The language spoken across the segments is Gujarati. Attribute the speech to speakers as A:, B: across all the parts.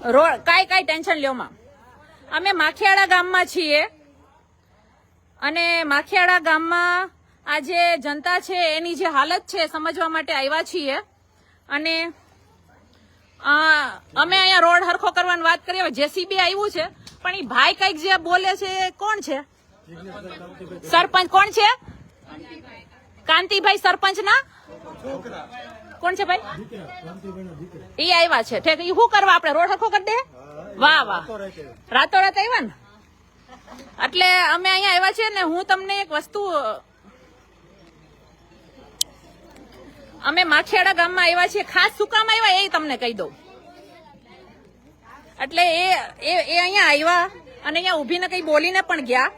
A: રોડ કાંઈ ટેન્શન લ્યો માં. અમે માખિયાળા ગામમાં છીએ અને માખિયાળા ગામમાં આ જે જનતા છે એની જે હાલત છે સમજવા માટે આવ્યા છીએ. અને અમે અહીંયા રોડ હરખો કરવાની વાત કરીએ. જેસીબી આવ્યું છે પણ એ ભાઈ કઈક જે બોલે છે કોણ છે? સરપંચ કોણ છે? કાંતિભાઈ સરપંચ ના કોણ છે ભાઈ? એ આવ્યા છે. ઠીક, એ શું કરવા આપણે રોડ હરખો કરી દે? વાહ વાહ, રાતોરાત આવ્યા ને. એટલે અમે અહીંયા આવ્યા છીએ ને હું તમને એક વસ્તુ, અમે માખિયાળા ગામમાં આવ્યા છીએ. ખાસ શું કામ આવ્યા એ તમને કહી દઉં. એટલે એ અહીંયા આવ્યા અને અહીંયા ઉભીને કઈ બોલીને પણ ગયા,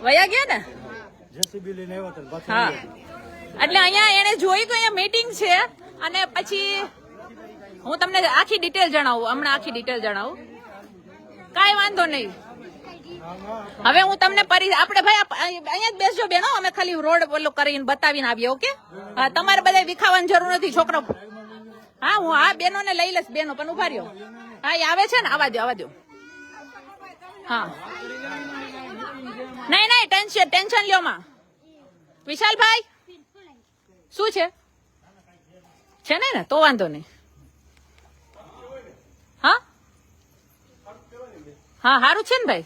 A: વયા ગયા ને. હા, એટલે અહીંયા એને જોઈ કે અહીંયા મીટિંગ છે અને પછી હું તમને આખી ડિટેલ જણાવું. હમણાં આખી ડિટેલ જણાવું, કાંઈ વાંધો નહીં. હવે હું તમને આપણે ભાઈ અહીંયા જ બેસજો બેનો, અમે ખાલી રોડ ઓલો કરીને બતાવીને આવીએ. ઓકે, તમારે બધા વિખાવાની જરૂર નથી છોકરો. હા, હું આ બેનો ને લઈ લઈશ. બેનો પણ ઉભા રહ્યો. હા, એ આવે છે ને, આવા દો. હા, નહીં ટેન્શન લ્યો માં. વિશાલભાઈ શું છે ને? તો વાંધો નહીં. હા હા, સારું છે ને ભાઈ.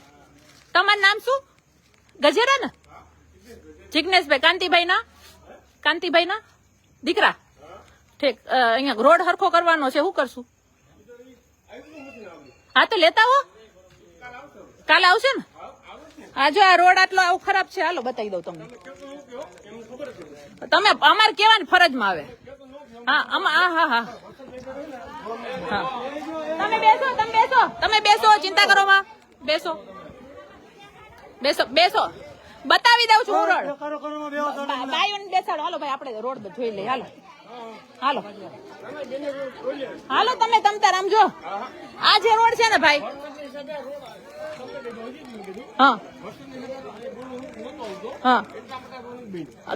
A: તમારું નામ શું? ગજેરા ને? જિગ્નેશભાઈ. કાંતિભાઈ ના દીકરા. ઠીક, અહીંયા રોડ હરખો કરવાનો છે. શું કરશું? હા, તો લેતા હો. કાલે આવશે ને? હા, જો આ રોડ આટલો આવું ખરાબ છે. હાલો બતાવી દઉં તમને. તમે અમારે કેવાની ફરજમાં આવે. હા, હા. તમે બેસો, ચિંતા કરો માં. બેસો. બતાવી દઉં છું રોડ. બાઈઓને બેસાડો. હાલો ભાઈ, આપણે રોડ જોઈ લઈએ. હાલો તમે તમતાર આમ જો. આ જે રોડ છે ને ભાઈ, હા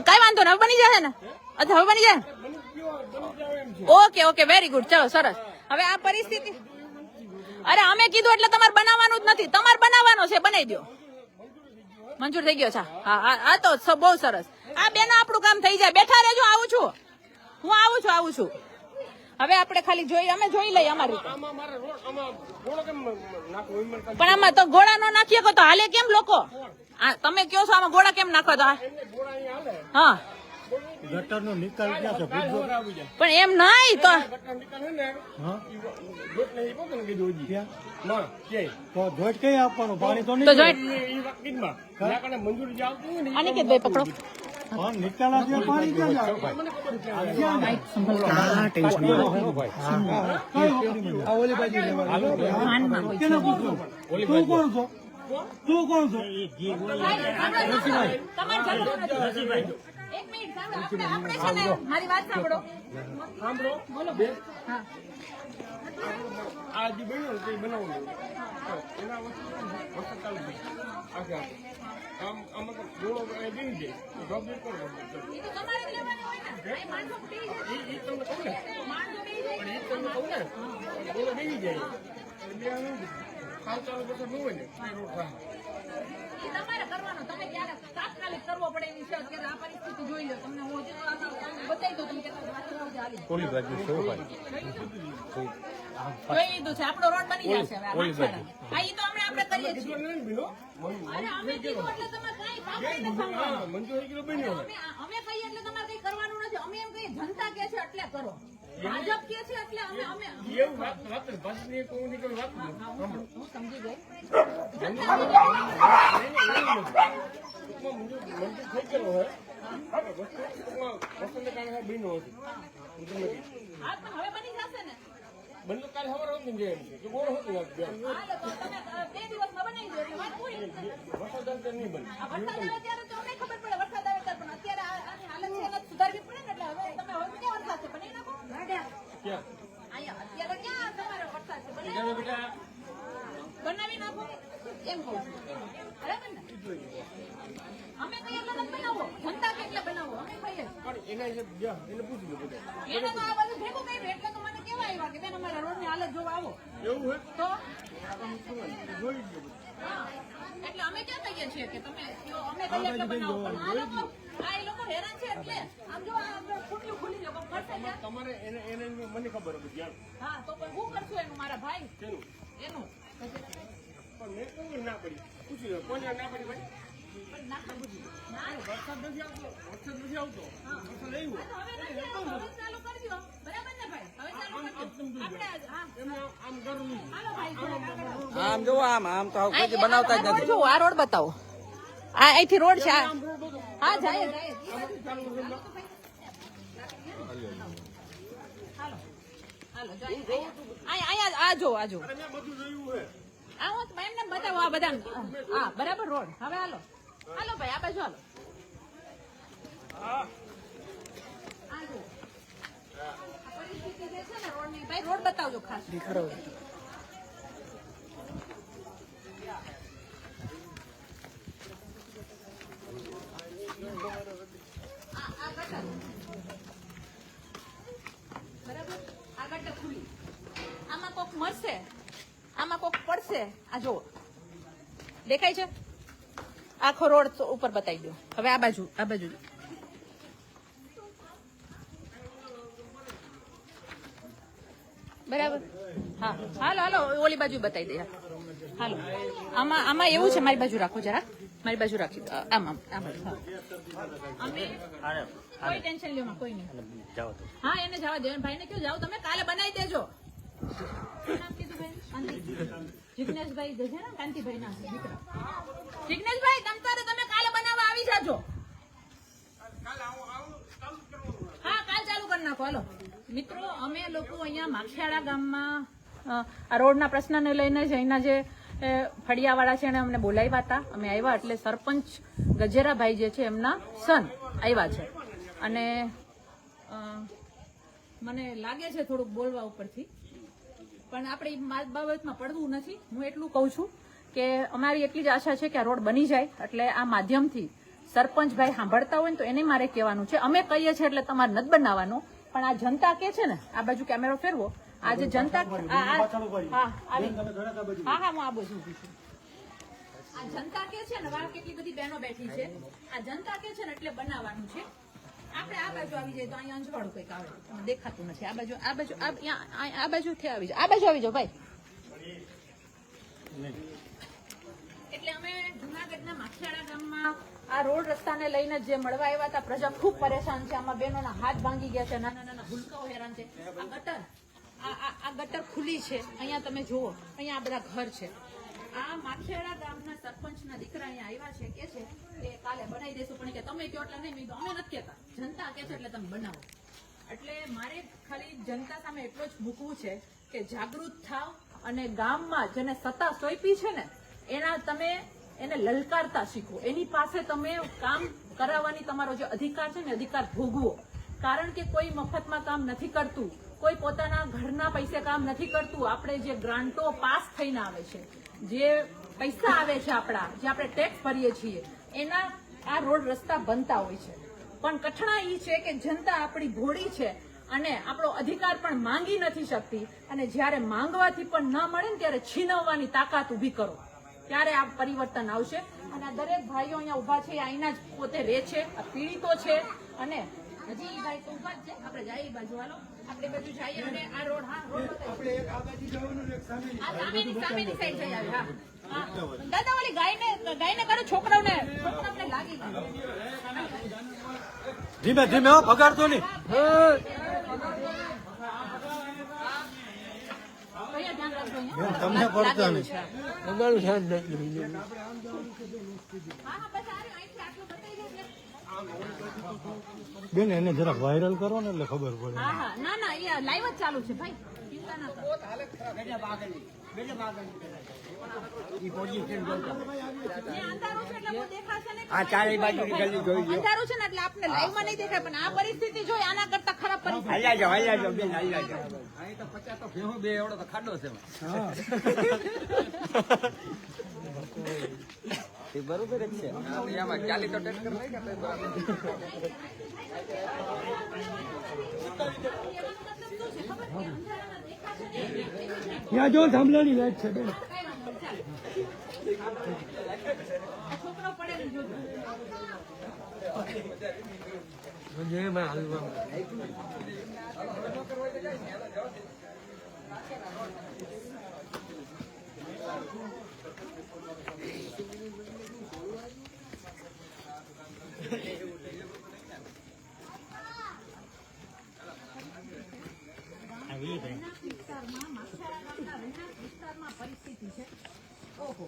A: કઈ વાંધો ને, હવે બની જશે ને. અચ્છા, હવે બની જાય. Okay, very good. ચલો, સરસ. હવે આ પરિસ્થિતિ, અરે અમે કીધું એટલે તમારે બનાવવાનું જ નથી. તમારે બનાવવાનો છે, બનાવી દો. મંજૂર થઈ ગયો છે. હા, તો બહુ સરસ. આ બેનો આપણું કામ થઈ જાય. બેઠા રહેજો, આવું છું. હવે આપણે ખાલી અમે જોઈ લઈએ અમારી રીતે. પણ આમાં તો ગોળા નો નાખીએ તો હાલે કેમ લોકો? તમે કયો છો આમાં ગોળા કેમ નાખો? તો હા,
B: ગટરનો નિકાલ ક્યાં છે?
A: પણ એમ નહીં તો
B: જોઈટ કઈ આપવાનું? પાણી તો
A: નહીં. અનિકેતભાઈ પકડો.
B: નિકાલ પાણી ક્યાં જાય? તું કોણ છો?
A: એક મિનિટ આપણે છે ને, મારી વાત સાંભળો. બોલો. હા,
C: આ જે બન્યું તે બનાવવાનું એના વસ્તુ આમાં ગોળો બેસી જાય
A: એ તો તમારે લેવાનું હોય ને. એ માણસો પડી જાય.
C: એ તમને કહું ને, ગોળો બેસી જાય એટલે ખાવ ચાલુ કરતા ન હોય ને રોડ થાય.
A: એ તમારે કરવાનો. તમે ક્યારે તાત્કાલિક કરવો પડે એની છે. અત્યારે આ પરિસ્થિતિ જોઈ લો. તમને હું બતાવી દઉં. તમે
C: પોલીસ બાજુ
A: જોઈ લીધું છે. આપણો રોડ બની જશે. હા, એ તો આપણે કરીએ છીએ. અરે અમે કીધું એટલે તમે કઈ કામ નથી કરવાનું.
C: મંજૂર કિલો બન્યો
A: અમે કહીએ એટલે તમારે કઈ કરવાનું નથી. અમે એમ કહીએ જનતા કે છે એટલે કરો. ભાજપ કે છે એટલે અમે
C: એવું વાત ભાજપની કોમ્યુનિકેશન વાત
A: હું સમજી ગઈ.
C: મંજૂર થઈ ગયેલો હોય વસ્તુને કારણે બન્યો હતું.
A: હા, પણ હવે બની જશે ને.
C: બંને કાલે સવારે હોત ને જે ગોળો હોત ને
A: હાલો, તો તમે 2 દિવસમાં બનાવી દો એટલે વાત પૂરી.
C: વરસાદ નહીં બને.
A: વરસાદ આવે ત્યારે તો અમને ખબર પડે. વરસાદ આવે ત્યારે પણ અત્યારે આની હાલત છે એને સુધારવી પડે ને. એટલે હવે તમે હવે ક્યાં વરસાદ છે બનાવી નાખો.
C: ક્યાં
A: અહીંયા અત્યારે ક્યાં તમારે વરસાદ છે બનાવી નાખો. એમ કહું છું. બરાબર ને? અમે કઈ એટલે તમે બનાવો. જનતા કે એટલે બનાવો. અમે કહીએ
C: એના એને પૂછી લો બધા.
A: એને તો આ બધું ભેગું કર્યું એટલે તો મને કેવા આવ્યા કે બેન અમારા રોડ ની હાલત જોવા આવો.
C: એવું હોય
A: તો
C: જોઈ ગયો
A: હા. એટલે અમે ક્યાં કહીએ છીએ કે તમે કયો, અમે કહીએ એટલે બનાવો, પણ આ એ લોકો હેરાન છે એટલે આમ જો આ ખુલ્લું ખુલી લોકો કરશે ને.
C: તમારે એને એને મને ખબર હતી જાણ
A: હા તો પણ હું કરશું એનું મારા ભાઈ
C: શેનું
A: એનું
C: પણ મેં કોઈ ના પડી પૂછી લો કોને ના પડી ભાઈ
A: પણ ના કરવું જોઈએ. ના
C: વરસાદ નથી આવતો વરસાદ નથી આવતો વરસાદ આવ્યો
A: હવે નથી આવતો, હવે ચાલુ કરજો બરાબર ને ભાઈ, હવે ચાલુ કરજો આપણે હા
C: એમાં આમ કરવું
A: હાલો ભાઈ
D: આમ જો આમ તો કોઈ બનાવતા જ નથી.
A: જો આ રોડ બતાવો, આ અહીંથી રોડ છે આ. હા જાય જાય હાલો હાલો જાય અહીંયા આ જો આ જો
C: મેં બધું જોયું છે
A: આ હું એમને બતાવો આ બધા હા બરાબર રોડ. હવે હાલો હાલો ભાઈ આ બાજુ હાલો. આ જો આ પરિસ્થિતિ જે છે ને રોડની, ભાઈ રોડ બતાવજો ખાસ. આ ગટર બરાબર, આ ગટર ખુલી, આમાં કોક મળશે, આમાં કોક પડશે. આ જો દેખાય છે, આખો રોડ ઉપર બતાવી દો. હવે આ બાજુ બરાબર. હા હાલો હાલો ઓલી બાજુ બતાવી દે. હાલો આમાં એવું છે, મારી બાજુ રાખો જરા, મારી બાજુ રાખી દો. આમ આમ આ બાજુ. હા. અમે કોઈ ટેન્શન લ્યો કોઈ નહીં. હા એને જવા દો, ભાઈને કયો જાઓ તમે, કાલે બનાવી દેજો. શું નામ કીધું ભાઈ? જિગ્નેશભાઈ છે ને, કાંતિભાઈ ના દીકરા. જિગ્નેશભાઈ તમે કાલે બનાવવા આવી જાજો. હા કાલ ચાલુ કરી નાખો. હાલો મિત્રો, અમે લોકો અહીંયા માખિયાળા ગામમાં આ રોડના પ્રશ્નને લઈને જ અહીંના જે ફળિયાવાળા છે એને અમને બોલાવ્યા હતા. અમે આવ્યા એટલે સરપંચ ગજેરાભાઈ જે છે એમના સન આવ્યા છે અને મને લાગે છે થોડુંક બોલવા ઉપરથી, પણ આપણે એ બાબતમાં પડવું નથી. હું એટલું કહું છું કે અમારી એટલી જ આશા છે કે આ રોડ બની જાય. એટલે આ માધ્યમથી સરપંચભાઈ સાંભળતા હોય ને તો એને મારે કહેવાનું છે, અમે કહીએ છીએ એટલે તમારે નથી બનાવવાનું, પણ આ જનતા કે છે ને, આ બાજુ કેમેરો ફેરવો, આ જે જનતા હા હું આ બાજુ ઊભી છું. આ જનતા કે છે ને, વાળ કેટલી બધી બહેનો બેઠી છે, આ જનતા કે છે ને એટલે બનાવવાનું છે. આપણે આ બાજુ આવી જાય તો અહીંયા અંજવાળું કંઈક આવે, દેખાતું નથી. આ બાજુથી આવી જાઓ, આ બાજુ આવી જાઓ ભાઈ. એટલે અમે જુનાગઢના માખિયાળા ગામમાં આ રોડ રસ્તાને લઈને જે મળવા આવ્યા હતા, પ્રજા ખૂબ પરેશાન છે. આમાં બહેનોના હાથ ભાંગી ગયા છે, નાના નાના ભૂલકાઓ હેરાન છે. આ ગટર ખુલ્લી છે, અહીંયા તમે જુઓ, અહીંયા આ બધા ઘર છે. આ માખિયાળા ગામના સરપંચના દીકરા અહીંયા આવ્યા છે, કે છે કે કાલે બનાવી દેશું, પણ કે તમે કહો એટલે નહીં, અમે નથી કહેતા, જનતા કે છે એટલે તમે બનાવો. એટલે મારે ખાલી જનતા સામે એટલું જ મૂકવું છે કે જાગૃત થાવ અને ગામમાં જેને સત્તા સોંપી છે ને તમે એને લલકારતા શીખો. એની પાસે તમે કામ કરાવવાની તમારો જે અધિકાર છે ને અધિકાર ભોગવો. કારણ કે કોઈ મફતમાં કામ નથી કરતું, કોઈ પોતાના ઘરના પૈસે કામ નથી કરતું. આપણે જે ગ્રાન્ટો પાસ થઈને આવે છે, જે પૈસા આવે છે આપણા, જે આપણે ટેક્સ ભરીએ છીએ, એના આ રોડ રસ્તા બનતા હોય છે. પણ કઠણા એ છે કે જનતા આપણી ભોળી છે અને આપણો અધિકાર પણ માંગી નથી શકતી. અને જ્યારે માંગવાથી પણ ન મળે ને ત્યારે છીનવવાની તાકાત ઊભી કરો, ત્યારે આ પરિવર્તન આવશે. અને આ દરેક ભાઈઓ અહીંયા ઉભા છે, અહીંના જ પોતે રહે છે, આ પીડિતો છે. અને હજી એ ભાઈ તો ઉભા જ છે. આપણે જઈએ બાજુ, હાલો આપણે બાજુ જઈએ. અને આ રોડ હા રોડ સામેની સાઈડ જઈ આવે. હા દાદા ઓલી ગાયને કરો, છોકરાઓને લાગી ગયું.
B: ધીમે ધીમે પગારતો નહીં. તમને પડતો નહીં. બેન એને જરાક વાયરલ કરો ને એટલે ખબર પડે.
A: હા હા ના ના એ લાઈવ જ ચાલુ છે ભાઈ, ચિંતા ના કરો. અંધારું છે ને એટલે આપણે લાઈવ માં નહીં દેખાય, પણ આ પરિસ્થિતિ જોઈ આના કરતા ખરાબ પરિસ્થિતિ.
D: બરોબર જ છે. આમાં ચાલી તો ટક્કર નહીં કે
A: ખબર છે, અંધારામાં દેખાશે
B: ત્યાં જો થાંભલાની લાઈટ છે બેન.
A: છોકરો પડે ને જોજો. પરિસ્થિતિ છે. ઓહો.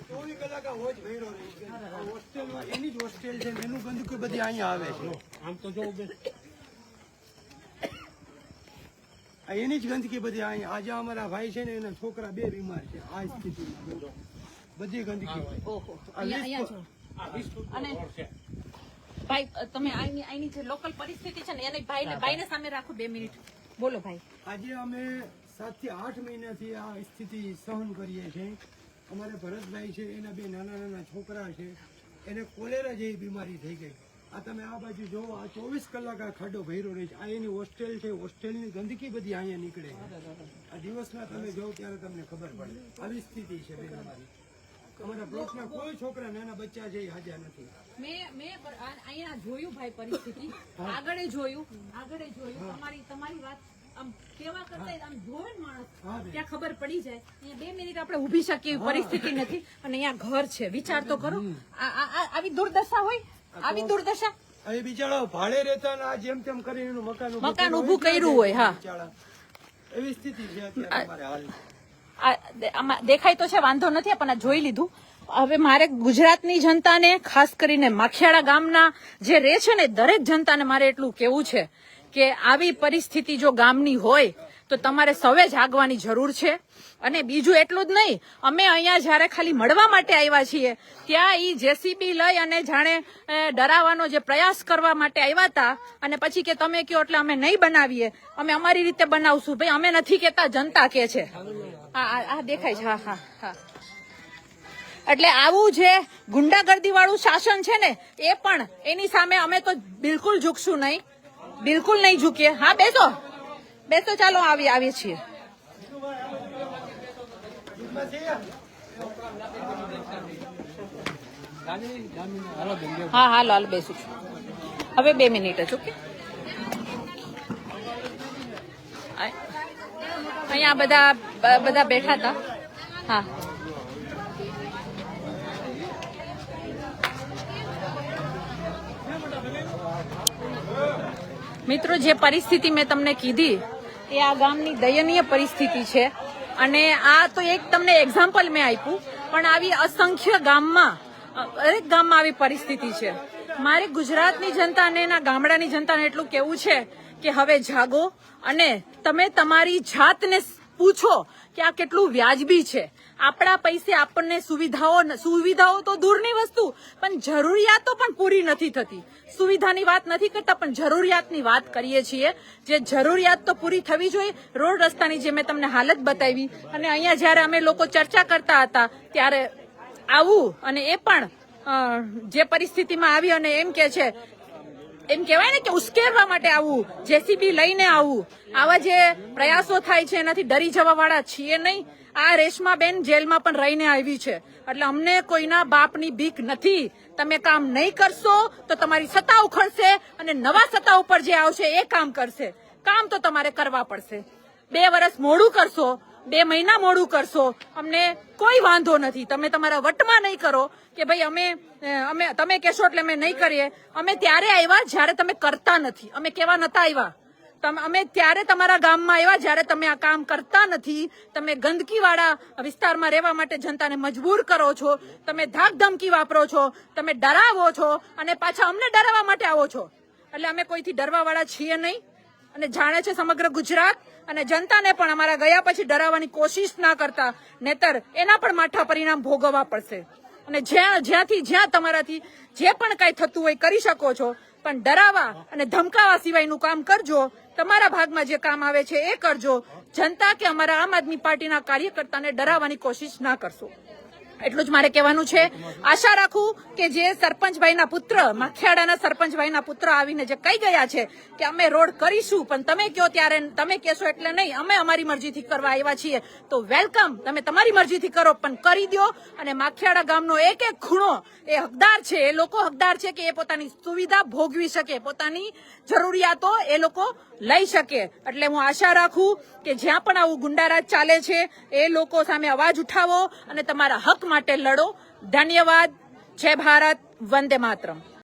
B: 24 કલાક આ વોચ ભર્યો રહે છે. આ હોસ્ટેલમાં એની જ હોસ્ટેલ છે ને એનું ગંદકી બધી અહીંયા આવે છે. આમ તો જો બેન આ એની જ ગંદકી બધી અહીંયા. આજે અમારા ભાઈ છે ને એના છોકરા 2 બીમાર છે આ સ્થિતિમાં. બધી ગંદકી
A: ઓહો. અહીંયા છો. અને ભાઈ તમે આની જે લોકલ પરિસ્થિતિ છે ને એને ભાઈને સામે રાખો 2 મિનિટ. બોલો ભાઈ.
B: આજે અમે 7 થી 8 મહિનાથી આ સ્થિતિ સહન કરીએ છીએ. અમારે ભરતભાઈ છે એના 2 નાના નાના છોકરા છે એને કોલેરા જેવી બીમારી થઈ ગઈ. આ તમે આ બાજુ જોવો આ 24 કલાક આ ખાડો ભર્યો રહે છે. આ એની હોસ્ટેલ છે. હોસ્ટેલની ગંદકી બધી અહીંયા નીકળે છે. આ દિવસના તમે જાઓ ત્યારે તમને ખબર પડે આવી સ્થિતિ છે બેન અમારી. અમારા બ્લોકના કોઈ છોકરા નાના બચ્ચા છે એ હાજર નથી.
A: મેં અહીંયા જોયું ભાઈ પરિસ્થિતિ. આગળ જોયું. તમારી વાત આમ કેવા કરતા આમ જોવે ને માણસ ત્યાં ખબર પડી જાય. અહીંયા 2 મિનિટ આપણે ઊભી શકીએ એવી પરિસ્થિતિ નથી અને અહીંયા ઘર છે. વિચાર તો કરો. આવી દુર્દશા હોય. આવી દુર્દશા
B: એ બિચારા ભાડે રહેતા ને આ જેમ તેમ કરીને એનું મકાન
A: ઊભું કર્યું હોય. હા,
B: એવી સ્થિતિ છે અત્યારે અમારે હાલ.
A: આમાં દેખાય તો છે, વાંધો નથી, પણ આ જોઈ લીધું. હવે મારે ગુજરાતની જનતાને, ખાસ કરીને માખિયાળા ગામના જે રહે છે ને દરેક જનતાને મારે એટલું કેવું છે કે આવી પરિસ્થિતિ જો ગામની હોય તો તમારે સૌએ જાગવાની જરૂર છે. અને બીજું એટલું જ નહીં, અમે અહીંયા જયારે ખાલી મળવા માટે આવ્યા છીએ ત્યાં ઈ જેસીબી લઈ અને જાણે ડરાવવાનો જે પ્રયાસ કરવા માટે આવ્યા હતા અને પછી કે તમે કયો એટલે અમે નહીં બનાવીએ, અમે અમારી રીતે બનાવશું. ભાઈ અમે નથી કેતા, જનતા કે છે. આ દેખાય છે. હા. એટલે આવું જે ગુંડાગર્દી વાળું શાસન છે ને એ પણ એની સામે અમે તો બિલકુલ ઝૂકશું નહીં, બિલકુલ નહીં ઝૂકીએ. હા, બેસો, ચાલો આવીએ છીએ. હા, હાલો બેસું છું. હવે 2 મિનિટ જ. ઓકે. અહીંયા બધા બેઠા હતા. હા, મિત્રો, જે પરિસ્થિતિ મેં તમને કીધી એ આ ગામની દયનીય પરિસ્થિતિ છે. અને આ તો એક તમને એક્ઝામ્પલ મેં આપ્યું, પણ આવી અસંખ્ય ગામમાં, દરેક ગામમાં આવી પરિસ્થિતિ છે. મારે ગુજરાતની જનતાને, એના ગામડાની જનતાને એટલું કહેવું છે કે હવે જાગો અને તમે તમારી જાતને પૂછો કે આ કેટલું વ્યાજબી છે. આપણા પૈસે આપણને સુવિધાઓ તો દૂરની વસ્તુ, પણ જરૂરિયાતો પણ પૂરી નથી થતી. સુવિધાની વાત નથી કરતા, પણ જરૂરિયાતની વાત કરીએ છીએ. જે જરૂરિયાત તો પૂરી થવી જોઈએ. રોડ રસ્તાની જે મેં તમને હાલત બતાવી, અને અહીંયા જયારે અમે લોકો ચર્ચા કરતા હતા ત્યારે આવું, અને એ પણ જે પરિસ્થિતિમાં આવી અને એમ કે છે, એમ કહેવાય ને કે ઉશ્કેરવા માટે આવું, જેસીબી લઈને આવું, આવા જે પ્રયાસો થાય છે એનાથી ડરી જવા વાળા છીએ નહીં. આ રેશમાબેન જેલમાં પણ રહીને આવી છે, એટલે અમને કોઈના બાપની બીક નથી. તમે કામ નહીં કરશો તો તમારી સત્તા ઉખડશે અને નવા સત્તા ઉપર જે આવશે એ કામ કરશે. કામ તો તમારે કરવા પડશે. 2 વર્ષ મોડું કરશો, 2 મહિના મોડું કરશો, અમને કોઈ વાંધો નથી. તમે તમારા વટમાં નહીં કરો કે ભાઈ તમે કહેશો એટલે અમે નહીં કરીએ. અમે ત્યારે આવ્યા જ્યારે તમે કરતા નથી. અમે કેવા નતા આવ્યા. અમે ત્યારે તમારા ગામમાં આવ્યા જ્યારે તમે આ કામ કરતા નથી. તમે ગંદકીવાળા વિસ્તારમાં રહેવા માટે જનતાને મજબૂર કરો છો. તમે ધાક ધમકી વાપરો છો, તમે ડરાવો છો અને પાછા અમને ડરાવવા માટે આવો છો. એટલે અમે કોઈથી ડરવાવાળા છીએ નહીં અને જાણે છે સમગ્ર ગુજરાત. અને જનતાને પણ અમારા ગયા પછી ડરાવવાની કોશિશ ના કરતા, નહીતર એના પણ માઠા પરિણામ ભોગવવા પડશે. અને જ્યાં તમારાથી જે પણ કઈ થતું હોય કરી શકો છો, પણ ડરાવા અને ધમકાવા સિવાયનું કામ કરજો. તમારા ભાગમાં જે કામ આવે છે એ કરજો. જનતા કે અમારા આમ આદમી પાર્ટીના કાર્યકર્તાને ડરાવવાની કોશિશ ના કરશો. એટલું જ મારે કહેવાનું છે. આશા રાખું કે જે સરપંચભાઈના પુત્ર, માખિયાડાના સરપંચભાઈના પુત્ર આવીને જે કહી ગયા છે કે અમે રોડ કરીશું, પણ તમે કહો ત્યારે તમે કહેશો એટલે નહીં, અમે અમારી મરજીથી કરવા આવ્યા છીએ, તો વેલકમ, તમે તમારી મરજીથી કરો પણ કરી દો. અને માખિયાડા ગામનો એક એક ખૂણો એ હકદાર છે, એ લોકો હકદાર છે કે એ પોતાની સુવિધા ભોગવી શકે, પોતાની જરૂરિયાતો એ લોકો લઈ શકે. એટલે હું આશા રાખું કે જ્યાં પણ આવું ગુંડારાજ ચાલે છે એ લોકો સામે અવાજ ઉઠાવો અને તમારા હક માટે લડો. ધન્યવાદ. જય ભારત. વંદે માતરમ.